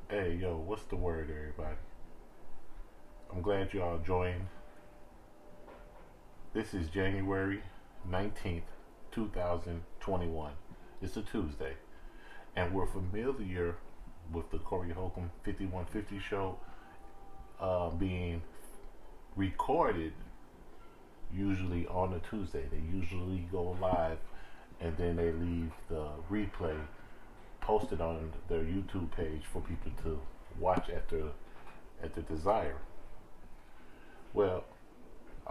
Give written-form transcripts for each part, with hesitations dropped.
Hey, yo, what's the word, everybody? I'm glad you all joined. This is January 19th, 2021. It's a Tuesday, and we're familiar with the Corey Holcomb 5150 show being recorded usually on a Tuesday. They usually go live and then they leave the replay posted on their YouTube page for people to watch at their desire. Well,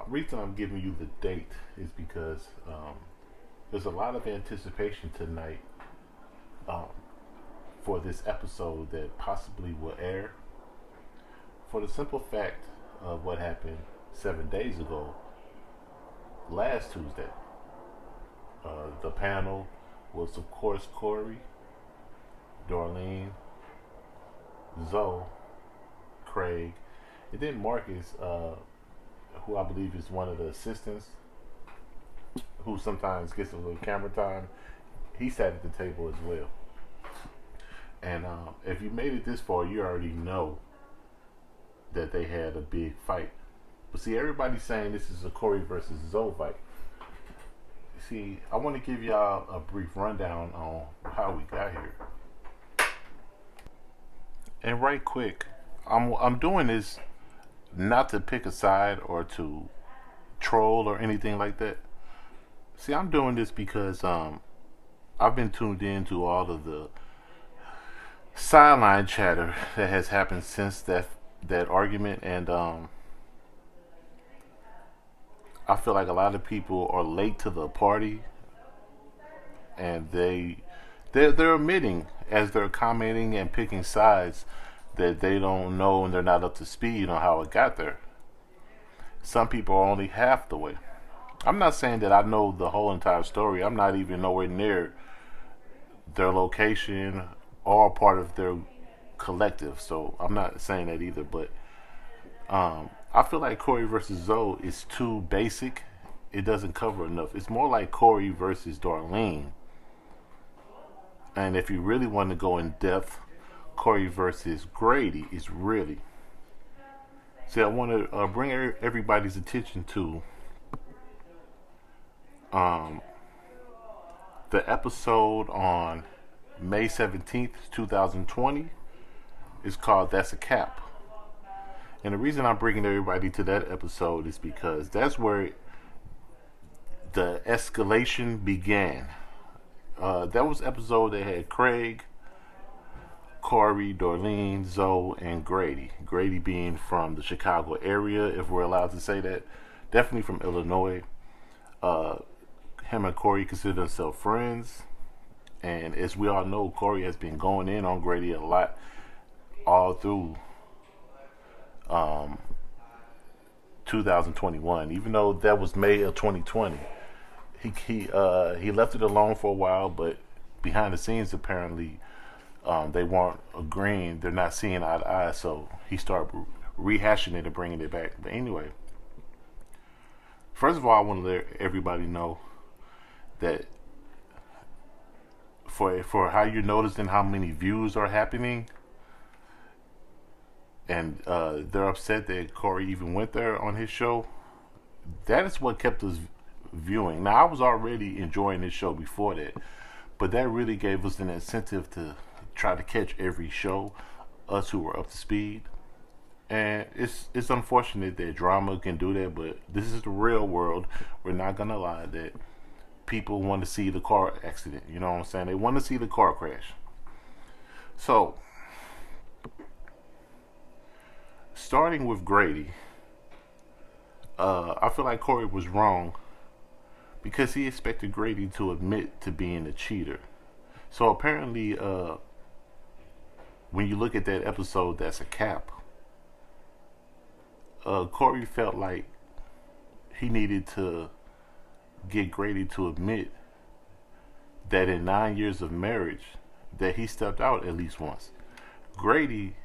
reason I'm giving you the date is because there's a lot of anticipation tonight um, for this episode that possibly will air. For the simple fact of what happened 7 days ago, last Tuesday, the panel was, of course, Corey, Darlene, Zoe, Craig, and then Marcus, who I believe is one of the assistants, who sometimes gets a little camera time. He sat at the table as well. And if you made it this far, you already know that they had a big fight. But see, everybody's saying this is a Corey versus Zoe fight. See, I want to give y'all a brief rundown on how we got here. And right quick, I'm doing this not to pick a side or to troll or anything like that. See, I'm doing this because I've been tuned in to all of the sideline chatter that has happened since that argument, and I feel like a lot of people are late to the party, and they're admitting as they're commenting and picking sides that they don't know and they're not up to speed on how it got there. Some people are only half the way. I'm not saying that I know the whole entire story. I'm not even nowhere near their location or part of their collective, so I'm not saying that either. But I feel like Corey versus Zoe is too basic. It doesn't cover enough. It's more like Corey versus Darlene. And if you really want to go in depth, Corey versus Grady is really. See, I want to bring everybody's attention to um, the episode on May 17th, 2020. Is called That's a Cap. And the reason I'm bringing everybody to that episode is because that's where the escalation began. That was episode that had Craig, Corey, Dorleen, Zoe, and Grady. Grady being from the Chicago area, if we're allowed to say that. Definitely from Illinois. Him and Corey consider themselves friends. And as we all know, Corey has been going in on Grady a lot all through um, 2021. Even though that was May of 2020, he left it alone for a while, but behind the scenes, apparently, they weren't agreeing. They're not seeing eye to eye, so he started rehashing it and bringing it back. But anyway, first of all, I want to let everybody know that for how you're noticing how many views are happening, and they're upset that Corey even went there on his show. That is what kept us viewing. Now, I was already enjoying this show before that, but that really gave us an incentive to try to catch every show, us who were up to speed. And it's unfortunate that drama can do that, but this is the real world. We're not gonna lie that people want to see the car accident. You know what I'm saying? They want to see the car crash. So, starting with Grady, I feel like Corey was wrong because he expected Grady to admit to being a cheater. So apparently, when you look at that episode, That's a Cap, Corey felt like he needed to get Grady to admit that in 9 years of marriage that he stepped out at least once. Grady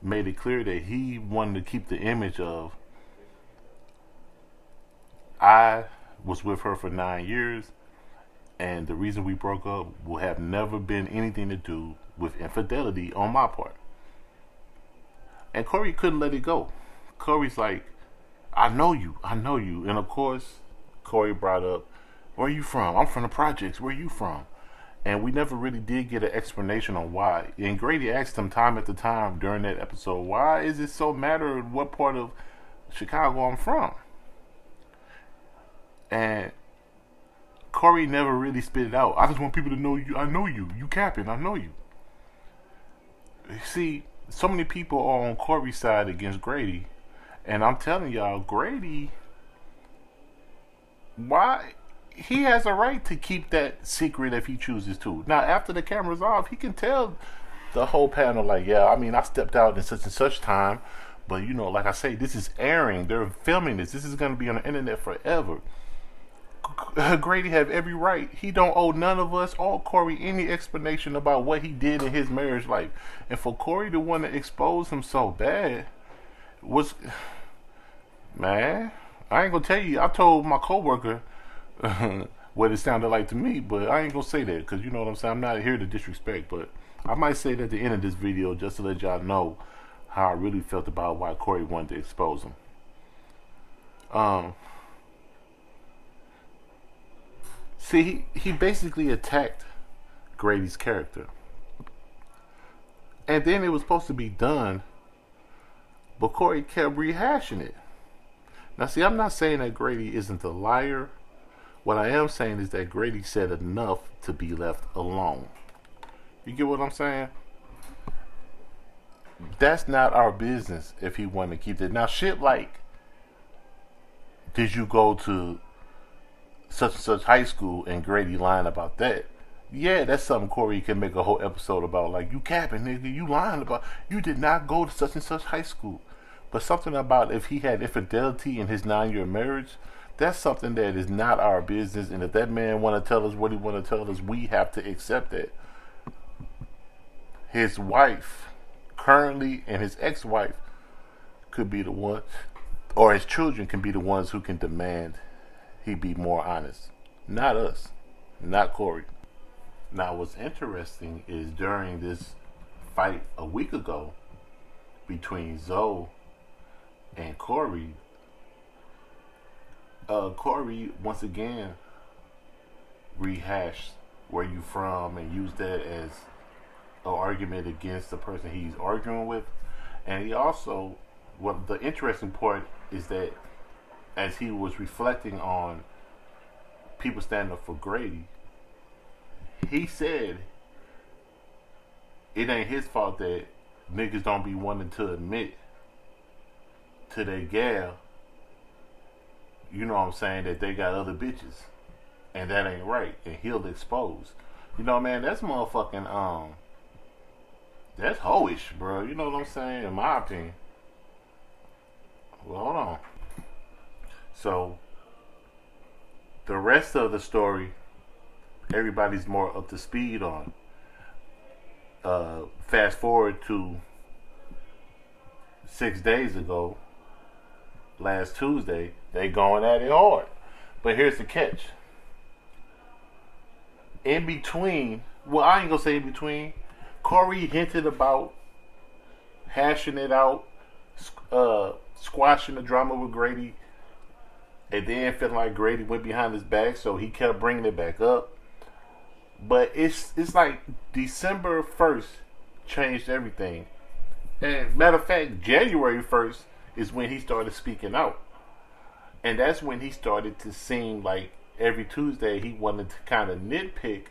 made it clear that he wanted to keep the image of, I was with her for 9 years, and the reason we broke up will have never been anything to do with infidelity on my part. And Corey couldn't let it go. Corey's like, I know you, I know you. And of course, Corey brought up, where you from? I'm from the projects. Where you from? And we never really did get an explanation on why. And Grady asked him time after time during that episode, why is it so matter what part of Chicago I'm from? And Corey never really spit it out. I just want people to know you. I know you. You capping. I know you. See, so many people are on Corey's side against Grady. And I'm telling y'all, Grady, why? He has a right to keep that secret if he chooses to. Now, after the camera's off, he can tell the whole panel, like, yeah, I mean, I stepped out in such and such time. But, you know, like I say, this is airing. They're filming this. This is going to be on the internet forever. Grady have every right. He don't owe none of us or Corey any explanation about what he did in his marriage life. And for Corey to want to expose him so bad was, man, I ain't gonna tell you. I told my coworker what it sounded like to me, but I ain't gonna say that because you know what I'm saying. I'm not here to disrespect, but I might say that at the end of this video just to let y'all know how I really felt about why Corey wanted to expose him. See, he basically attacked Grady's character. And then it was supposed to be done, but Corey kept rehashing it. Now, see, I'm not saying that Grady isn't a liar. What I am saying is that Grady said enough to be left alone. You get what I'm saying? That's not our business if he wanted to keep it. Now, shit like, did you go to such and such high school and Grady lying about that? Yeah, that's something Corey can make a whole episode about. Like, you capping, nigga, you lying about, you did not go to such and such high school. But something about if he had infidelity in his 9-year marriage, that's something that is not our business. And if that man want to tell us what he want to tell us, we have to accept that. His wife currently and his ex-wife could be the one, or his children can be the ones who can demand he be more honest. Not us. Not Corey. Now, what's interesting is during this fight a week ago between Zoe and Corey, Corey once again rehashed where you from and used that as an argument against the person he's arguing with. And he also, what the interesting part is that as he was reflecting on people standing up for Grady, he said it ain't his fault that niggas don't be wanting to admit to their gal, you know what I'm saying, that they got other bitches. And that ain't right. And he'll expose. You know, man, that's motherfucking, that's hoish, bro. You know what I'm saying? In my opinion. Well, hold on. So, the rest of the story, everybody's more up to speed on. Fast forward to 6 days ago, last Tuesday, they going at it hard. But here's the catch. In between, well, I ain't gonna say in between, Corey hinted about hashing it out, squashing the drama with Grady, and then feeling like Grady went behind his back, so he kept bringing it back up. But it's like December 1st changed everything. And matter of fact, January 1st is when he started speaking out. And that's when he started to seem like every Tuesday he wanted to kind of nitpick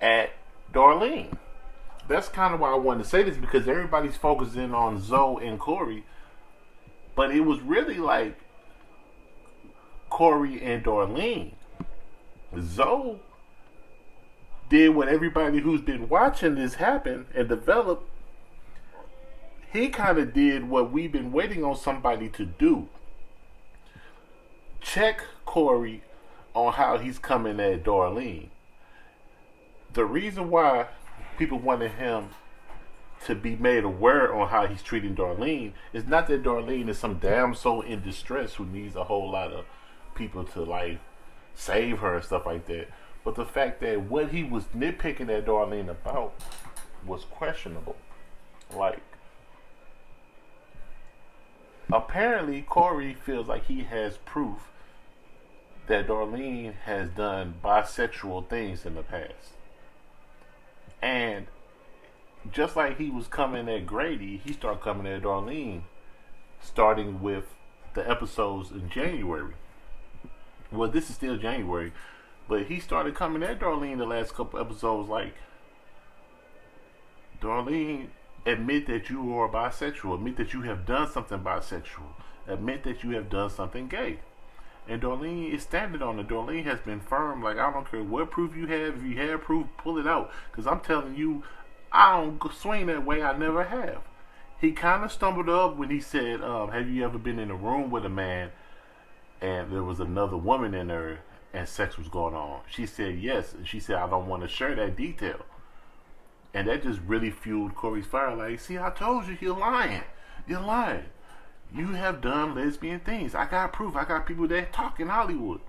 at Darlene. That's kind of why I wanted to say this, because everybody's focusing on Zoe and Corey. But it was really like Corey and Darlene. Zoe did what everybody who's been watching this happen and develop. He kind of did what we've been waiting on somebody to do. Check Corey on how he's coming at Darlene. The reason why people wanted him to be made aware on how he's treating Darlene is not that Darlene is some damsel in distress who needs a whole lot of people to like save her and stuff like that, but the fact that what he was nitpicking at Darlene about was questionable. Like, Apparently, Corey feels like he has proof that Darlene has done bisexual things in the past. And just like he was coming at Grady, he started coming at Darlene, starting with the episodes in January. Well, this is still January, but he started coming at Darlene the last couple episodes like, Darlene, admit that you are bisexual. Admit that you have done something bisexual. Admit that you have done something gay. And Darlene is standing on it. Darlene has been firm. Like, I don't care what proof you have. If you have proof, pull it out. Because I'm telling you, I don't swing that way. I never have. He kind of stumbled up when he said, have you ever been in a room with a man and there was another woman in there and sex was going on? She said yes. And she said, I don't want to share that detail. And that just really fueled Corey's fire. Like, see, I told you, you're lying. You're lying. You have done lesbian things. I got proof. I got people that talk in Hollywood.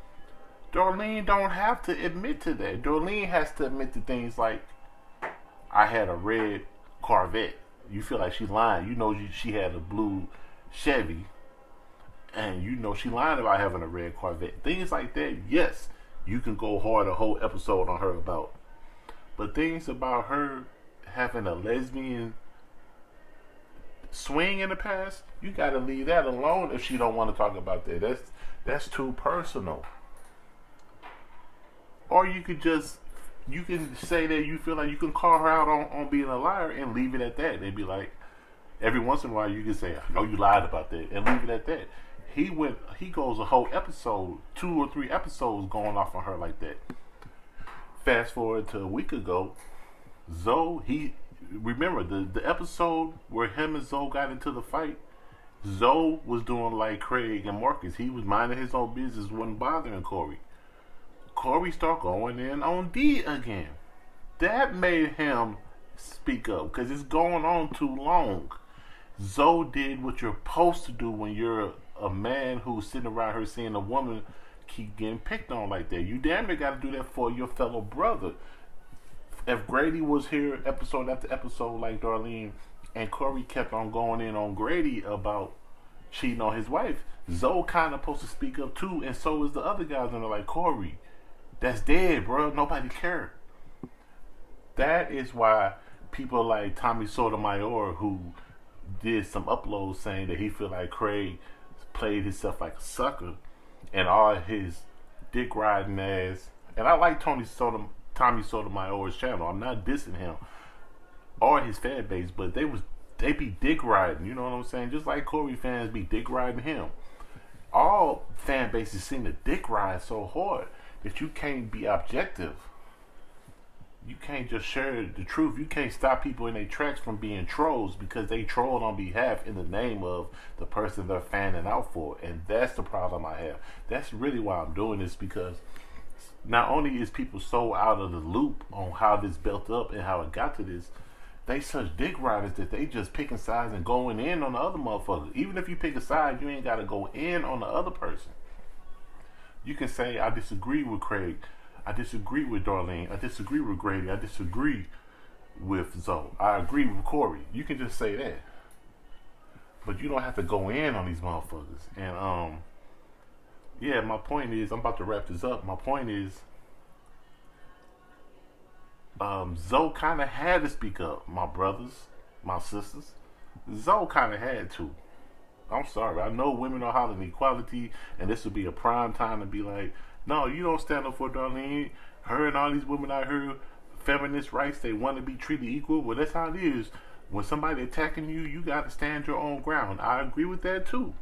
Darlene don't have to admit to that. Darlene has to admit to things like, I had a red Corvette. You feel like she's lying. You know she had a blue Chevy. And you know she lying about having a red Corvette. Things like that, yes, you can go hard a whole episode on her about. But things about her having a lesbian swing in the past, you gotta leave that alone if she don't want to talk about that. That's too personal. Or you could just, you can say that you feel like you can call her out on being a liar and leave it at that. They'd be like, every once in a while you can say, I know you lied about that, and leave it at that. He goes a whole episode, 2 or 3 episodes going off on her like that. Fast forward to a week ago, Zoe, remember the episode where him and Zoe got into the fight? Zoe was doing like Craig and Marcus. He was minding his own business, wasn't bothering Corey. Corey started going in on D again. That made him speak up because it's going on too long. Zoe did what you're supposed to do when you're a man who's sitting around here seeing a woman keep getting picked on like that. You damn near got to do that for your fellow brother. If Grady was here episode after episode like Darlene, and Corey kept on going in on Grady about cheating on his wife, Zoe kind of supposed to speak up too, and so is the other guys, and they're like, Corey, that's dead, bro. Nobody cared. That is why people like Tommy Sotomayor, who did some uploads saying that he feel like Craig played himself like a sucker, and all his dick riding ass. And I like Tommy Sotomayor's channel. I'm not dissing him or his fan base, but they be dick riding. You know what I'm saying? Just like Corey fans be dick riding him. All fan bases seem to dick ride so hard that you can't be objective. You can't just share the truth. You can't stop people in their tracks from being trolls because they troll on behalf in the name of the person they're fanning out for. And that's the problem I have. That's really why I'm doing this, because not only is people so out of the loop on how this built up and how it got to this, they such dick riders that they just picking sides and going in on the other motherfucker. Even if you pick a side, you ain't got to go in on the other person. You can say, I disagree with Craig. I disagree with Darlene. I disagree with Grady. I disagree with Zoe. I agree with Corey. You can just say that. But you don't have to go in on these motherfuckers. And, yeah, my point is, I'm about to wrap this up. My point is, Zoe kind of had to speak up. My brothers, my sisters. Zoe kind of had to. I'm sorry. I know women are hollering equality, and this would be a prime time to be like, no, you don't stand up for Darlene. Her and all these women out here, feminist rights, they want to be treated equal. Well, that's how it is. When somebody attacking you, you got to stand your own ground. I agree with that too.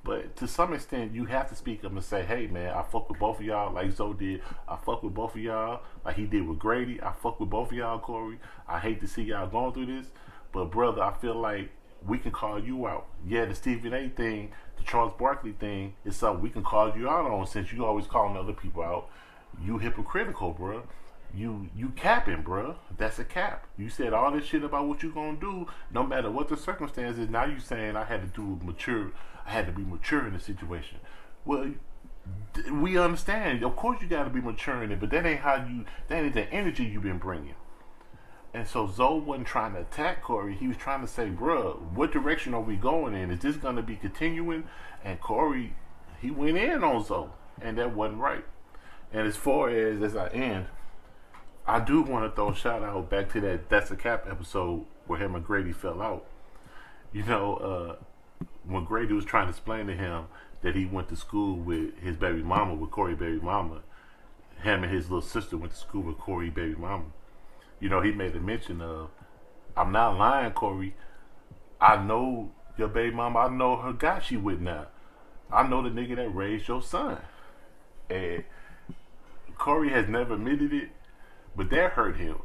But to some extent, you have to speak up and say, hey, man, I fuck with both of y'all like Zoe did. I fuck with both of y'all like he did with Grady. I fuck with both of y'all, Corey. I hate to see y'all going through this. But, brother, I feel like we can call you out. Yeah, the Stephen A. thing, the Charles Barkley thing is something we can call you out on, since you always calling other people out. You hypocritical, bro. You capping, bro. That's a cap. You said all this shit about what you gonna do, no matter what the circumstances. Now you saying I had to be mature in the situation. Well, we understand. Of course you got to be mature in it, but that ain't the energy you've been bringing. And so Zoe wasn't trying to attack Corey. He was trying to say, bruh, what direction are we going in? Is this going to be continuing? And Corey, he went in on Zoe. And that wasn't right. And as far as I end, I do want to throw a shout out back to that That's a Cap episode where him and Grady fell out. You know, when Grady was trying to explain to him that he went to school with his baby mama, with Corey baby mama, him and his little sister went to school with Corey baby mama. You know, he made a mention of, I'm not lying, Corey. I know your baby mama. I know her guy she with now. I know the nigga that raised your son. And Corey has never admitted it, but that hurt him.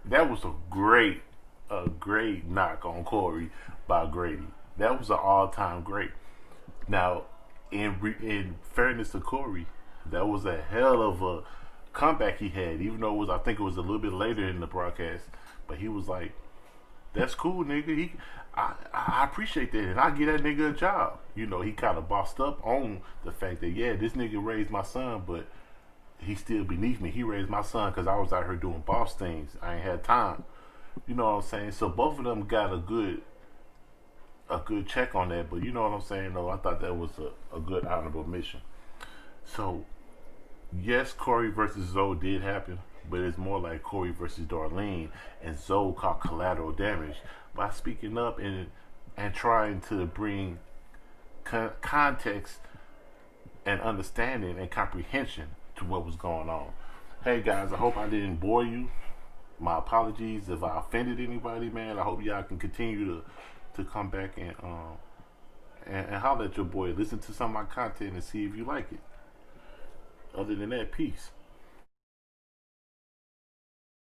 That was a great knock on Corey by Grady. That was an all-time great. Now, in fairness to Corey, that was a hell of a comeback he had, even though I think it was a little bit later in the broadcast. But he was like, "That's cool, nigga. I appreciate that, and I get that nigga a job." You know, he kind of bossed up on the fact that, yeah, this nigga raised my son, but he's still beneath me. He raised my son because I was out here doing boss things. I ain't had time. You know what I'm saying? So both of them got a good check on that. But you know what I'm saying? Though I thought that was a good honorable mission. So yes, Corey versus Zoe did happen, but it's more like Corey versus Darlene, and Zoe caught collateral damage by speaking up and trying to bring context and understanding and comprehension to what was going on. Hey guys, I hope I didn't bore you. My apologies if I offended anybody, man. I hope y'all can continue to come back and holler at your boy. Listen to some of my content and see if you like it. Other than that, peace.